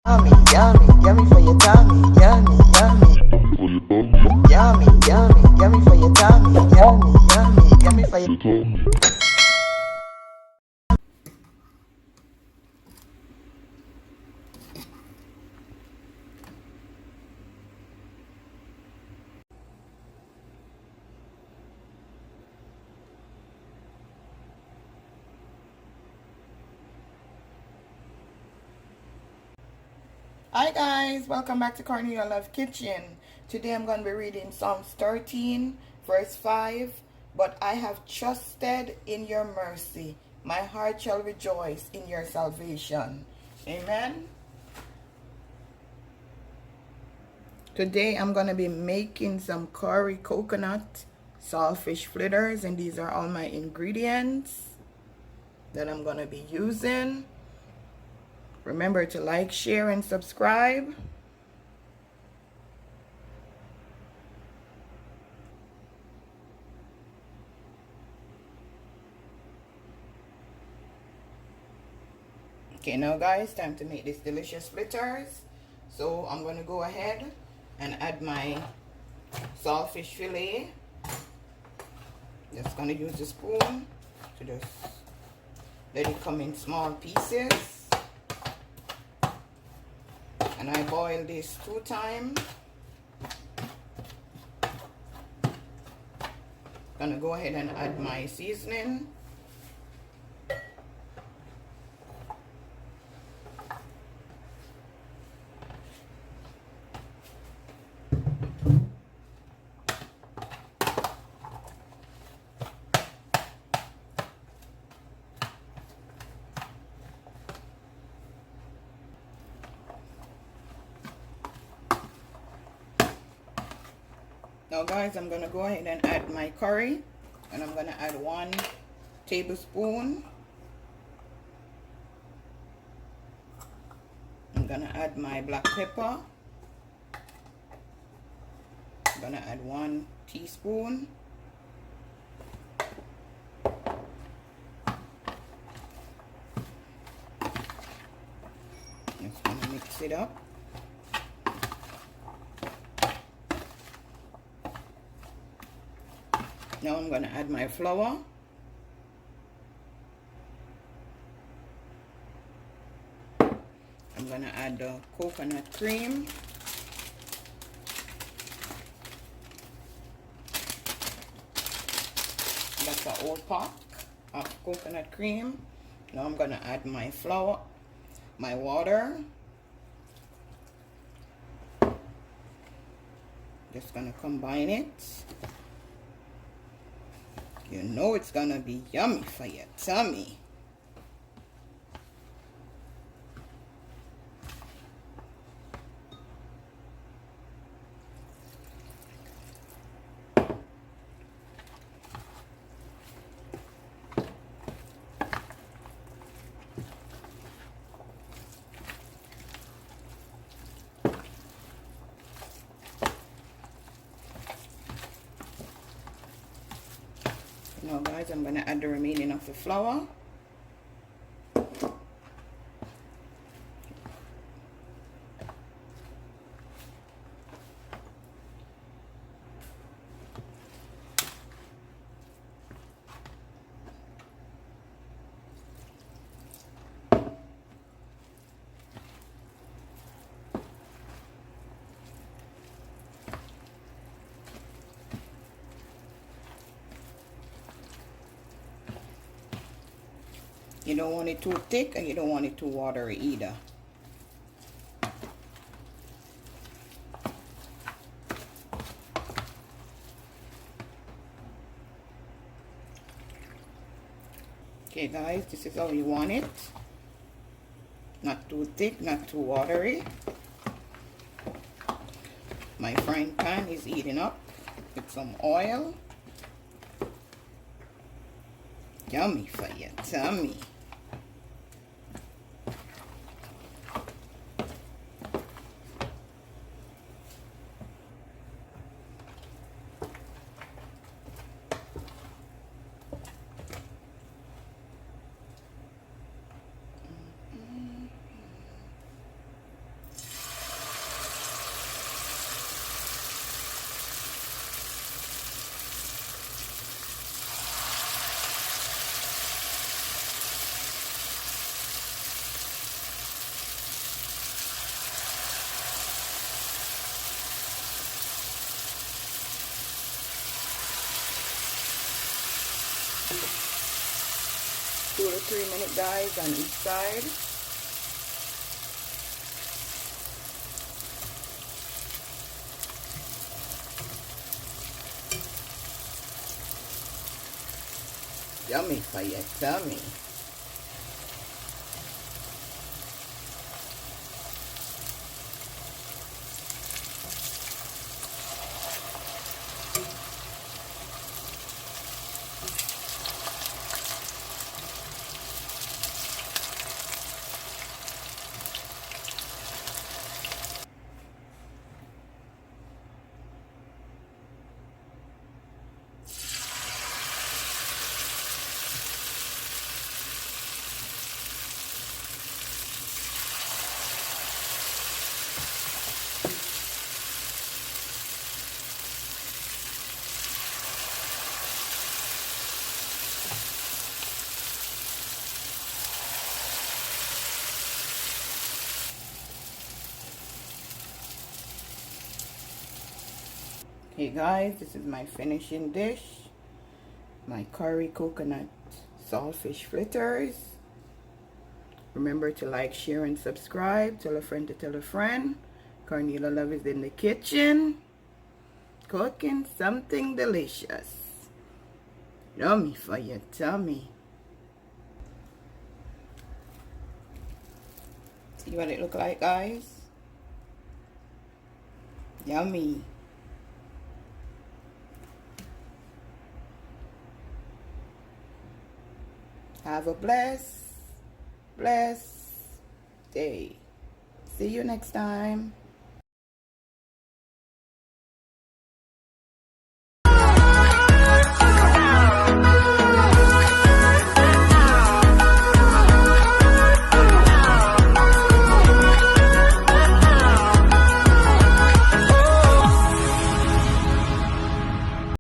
Yummy, yummy, yummy for your tummy. Yummy, yummy. Yummy, yummy, yummy for your tummy. Yummy, yummy, yummy for your tummy. Hi guys, welcome back to Cornelialove Kitchen. Today I'm going to be reading Psalms 13 verse 5. But I have trusted in your mercy. My heart shall rejoice in your salvation. Amen. Today I'm going to be making some curry coconut saltfish fritters, and these are all my ingredients that I'm going to be using. Remember to like, share, and subscribe. Okay, now guys, time to make this delicious fritters. So I'm going to go ahead and add my saltfish fillet. Just going to use the spoon to just let it come in small pieces. And I boil this 2 times. Gonna go ahead and add my seasoning. Now guys, I'm gonna go ahead and add my curry, and I'm gonna add 1 tablespoon. I'm gonna add my black pepper. I'm gonna add 1 teaspoon. Just gonna mix it up. Now I'm going to add my flour. I'm going to add the coconut cream. That's a whole pack of coconut cream. Now I'm going to add my flour, my water. Just going to combine it. You know it's gonna be yummy for your tummy. Now guys, I'm going to add the remaining of the flour. You don't want it too thick, and you don't want it too watery either. Okay guys, this is how you want it. Not too thick, not too watery. My frying pan is heating up with some oil. Yummy for your tummy. 2 to 3 minutes, guys, on each side. Yummy for your tummy. Okay guys, this is my finishing dish. My curry coconut saltfish fritters. Remember to like, share, and subscribe. Tell a friend to tell a friend. Cornelialove is in the kitchen, cooking something delicious. Yummy for your tummy. See what it look like, guys? Yummy. Have a blessed day. See you next time.